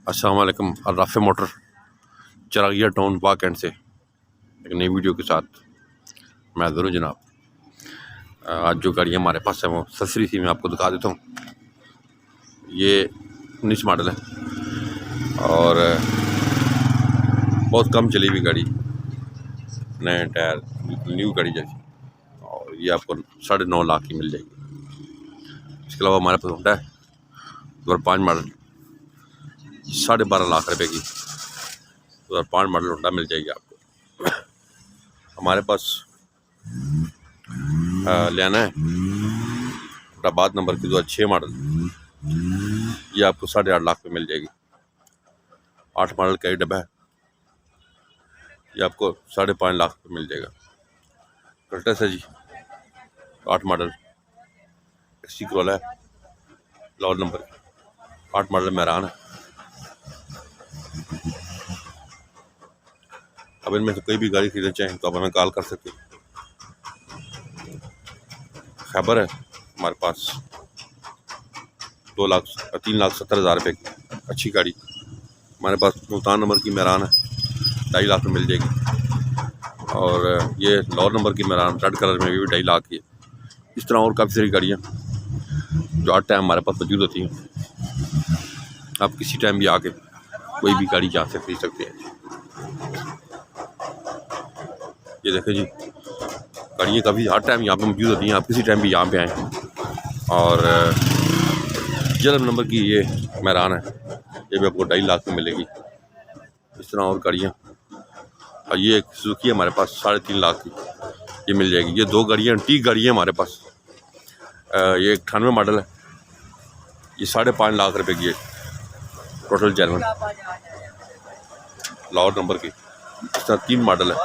अस्सलाम वालेकुम। Rafe motor चरागिया town walk and से एक नई वीडियो के साथ मैं ज़रूर जनाब। आज जो गाड़ियाँ हमारे पास है वो सस्ती सी मैं आपको दिखा देता हूँ। ये 19 मॉडल है और बहुत कम चली हुई गाड़ी, नए टायर, बिल्कुल न्यू गाड़ी जैसी, और ये आपको 9.5 लाख की मिल जाएगी। इसके अलावा हमारे पास होंडा है 2005 मॉडल, 12.5 लाख रुपए की 2005 मॉडल होंडा मिल जाएगी आपको। हमारे पास लेना है फटाबाद नंबर की 2006 मॉडल, ये आपको 8.5 लाख में मिल जाएगी। 8 मॉडल का ही डब्बा है, ये आपको 5.5 लाख में मिल जाएगा। कल्टस है जी 8 मॉडल, एक्सी करोला है लाहौर नंबर, 8 मॉडल मेहरान है। अब इनमें से कोई भी गाड़ी खरीदना चाहें तो आप हमें कॉल कर सकते हैं। खैबर है हमारे पास 3,70,000 रुपये की अच्छी गाड़ी। हमारे पास मुल्तान नंबर की मेहरान है 2.5 लाख में मिल जाएगी, और ये लाहौर नंबर की मेहरान रेड कलर में भी 2.5 लाख की है। इस तरह और काफ़ी सारी गाड़ियाँ जो हर टाइम हमारे पास मौजूद होती हैं। आप किसी टाइम भी आके कोई भी गाड़ी यहाँ से खरीद सकते हैं। ये देखें जी, गाड़ियाँ काफ़ी हर टाइम यहाँ पे मौजूद होती हैं। आप किसी टाइम भी यहाँ पे आएँ। और जलम नंबर की ये मेहरान है, ये भी आपको 2.5 लाख में मिलेगी। इस तरह और गाड़ियाँ, और ये एक सुजुकी है हमारे पास 3.5 लाख की, ये मिल जाएगी। ये 2 गाड़ियाँ एंटीक गाड़ियाँ हमारे पास। ये 98 मॉडल है, ये 5.5 लाख रुपए की है टोटल जेन्युइन लाहौर नंबर की। इस तरह 3 मॉडल है,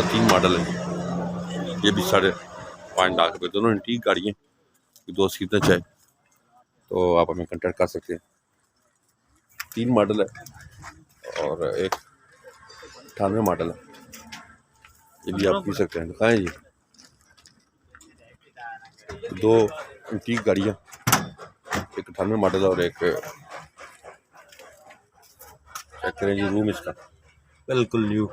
3 मॉडल है, ये भी 5.5 लाख रुपये। दोनों एंटीक गाड़ियाँ, दोस्त खरीदना चाहे तो आप हमें कांटेक्ट कर सकते हैं। 3 मॉडल है और एक 98 मॉडल है, ये भी आप पी सकते हैं। दिखाएं जी, 2 एंटीक गाड़ियाँ, एक 98 मॉडल और एक, चेक करें जी रूम इसका बिल्कुल न्यू।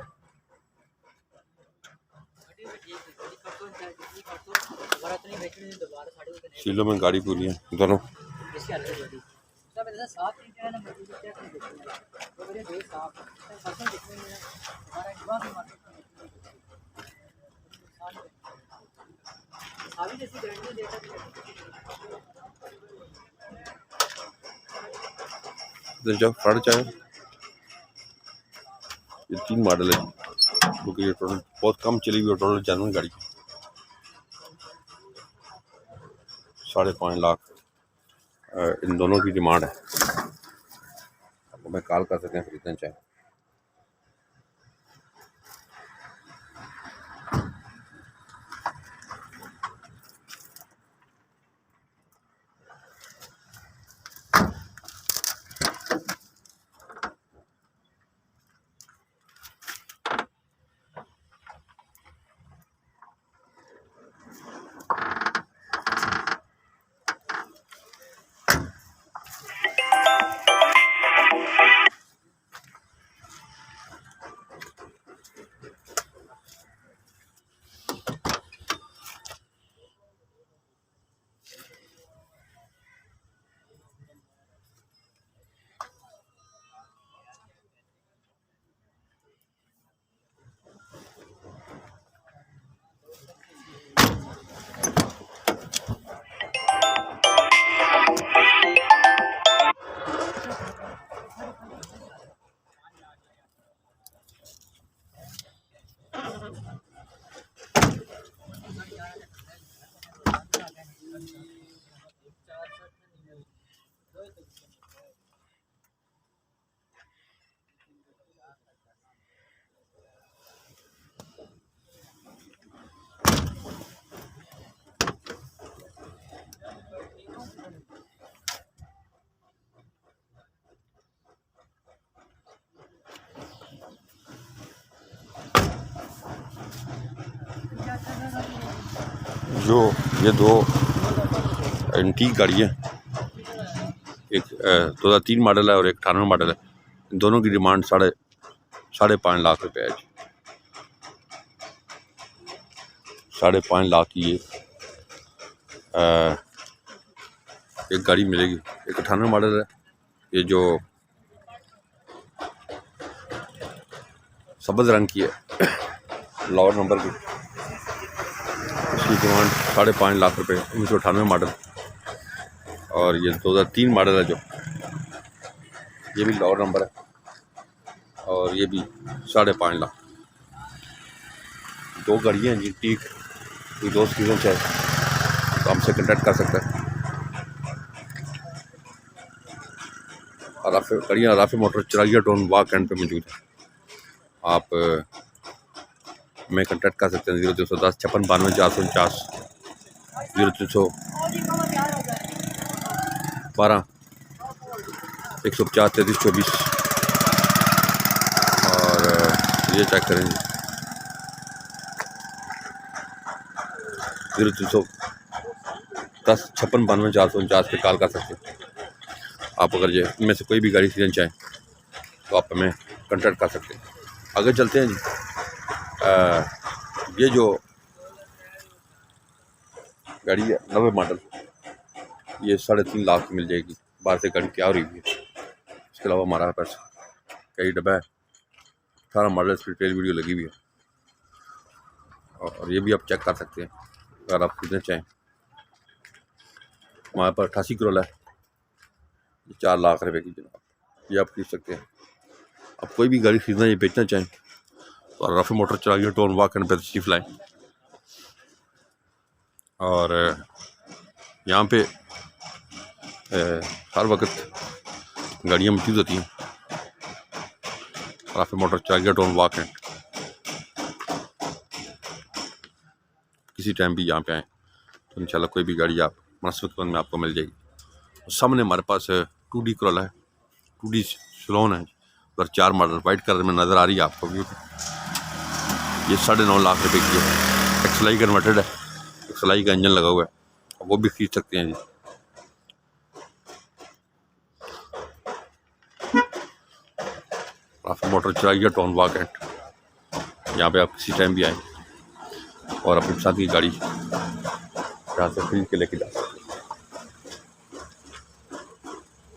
शीलों में गाड़ी पूरी है दोनों। जब फ्रंट चाहे, ये 3 मॉडल है क्योंकि ये टोटल बहुत कम चली हुई है। टोटल जेन्युइन गाड़ी 5.5 लाख इन दोनों की डिमांड है। आपको मैं कॉल कर सकते हैं खरीदना चाहें। जो ये 2 एंटीक गाड़ियाँ एक 2003 मॉडल है और एक 98 मॉडल है। इन दोनों की डिमांड 5.5 लाख रुपये है जी। 5.5 लाख की ये एक गाड़ी मिलेगी। एक 98 मॉडल है, ये जो सब्ज़ रंग की है, लाहौर नंबर की। इसकी डिमांड 5.5 लाख रुपये, 1998 मॉडल। और ये 2003 मॉडल है जो, ये भी लाहौर नंबर है और ये भी 5.5 लाख। दो गाड़ियाँ हैं जी, ठीक। कोई दोस्त की चाहे तो हमसे कॉन्टैक्ट कर सकता है। गाड़ियाँ Rafay motor Chiragiya town walk end पे मौजूद है। आप मैं कॉन्टैक्ट कर सकते हैं 0310 56 92 449, 0312 150 33 24। और ये चेक करेंगे 0310 56 92 449 पे कॉल कर सकते हैं। आप अगर ये इनमें से कोई भी गाड़ी खरीदना चाहें तो आप हमें कॉन्टैक्ट कर सकते हैं। आगे चलते हैं जी। ये जो गाड़ी है 90 मॉडल, ये 3.5 लाख की मिल जाएगी। बाहर से गाड़ी तैयार हुई है। इसके अलावा हमारा पास कई डब्बा है, 18 मॉडल की डिटेल वीडियो लगी हुई है और ये भी आप चेक कर सकते हैं अगर आप खरीदना चाहें। हमारे पास 88 करोला है, 4 लाख रुपए की जनाब, ये आप खरीद सकते हैं। आप कोई भी गाड़ी खरीदना या बेचना चाहें तो Rafay motor Chiragiya town walk end पे तशरीफ लाएँ। और यहाँ पे हर वक्त गाड़ियाँ मौजूद होती हैं। Rafay motor Chiragiya town walk end, किसी टाइम भी यहाँ पे आएँ तो इंशाल्लाह कोई भी गाड़ी आप मुनासिब कीमत में आपको मिल जाएगी। और सामने हमारे पास 2D करोला है, 2D सलोन है और 4 मॉडल वाइट कलर में नज़र आ रही है आपको व्यू। ये 9.5 लाख रुपए की है। एक्सएलआई कन्वर्टेड है, एक्सएलआई का इंजन लगा हुआ है, वो भी खरीद सकते हैं जी। Rafay motor Chiragiya town walk end, यहाँ पे आप किसी टाइम भी आएँ और अपने साथ की गाड़ी यहाँ से खरीद के लेके जा सकते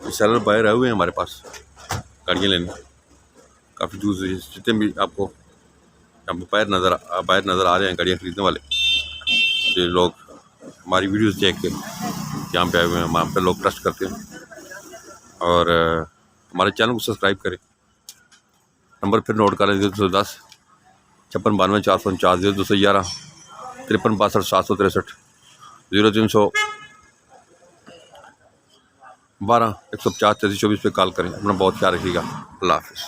हैं। सेलर बायर आए हुए हैं हमारे पास गाड़ियाँ लेने, काफ़ी दूर से। जितने भी आपको बायर नज़र आ रहे हैं गाड़ियाँ खरीदने वाले, जो लोग हमारी वीडियोस देख के यहाँ पे आए हुए हैं, वहाँ पे लोग ट्रस्ट करते हैं। और हमारे चैनल को सब्सक्राइब करें। नंबर फिर नोट करें 0210 56 92 449, 0211 53 62 763, 0312 150 33 24 पे कॉल करें। अपना बहुत ख्याल रखिएगा। अल्लाह हाफ़िज़।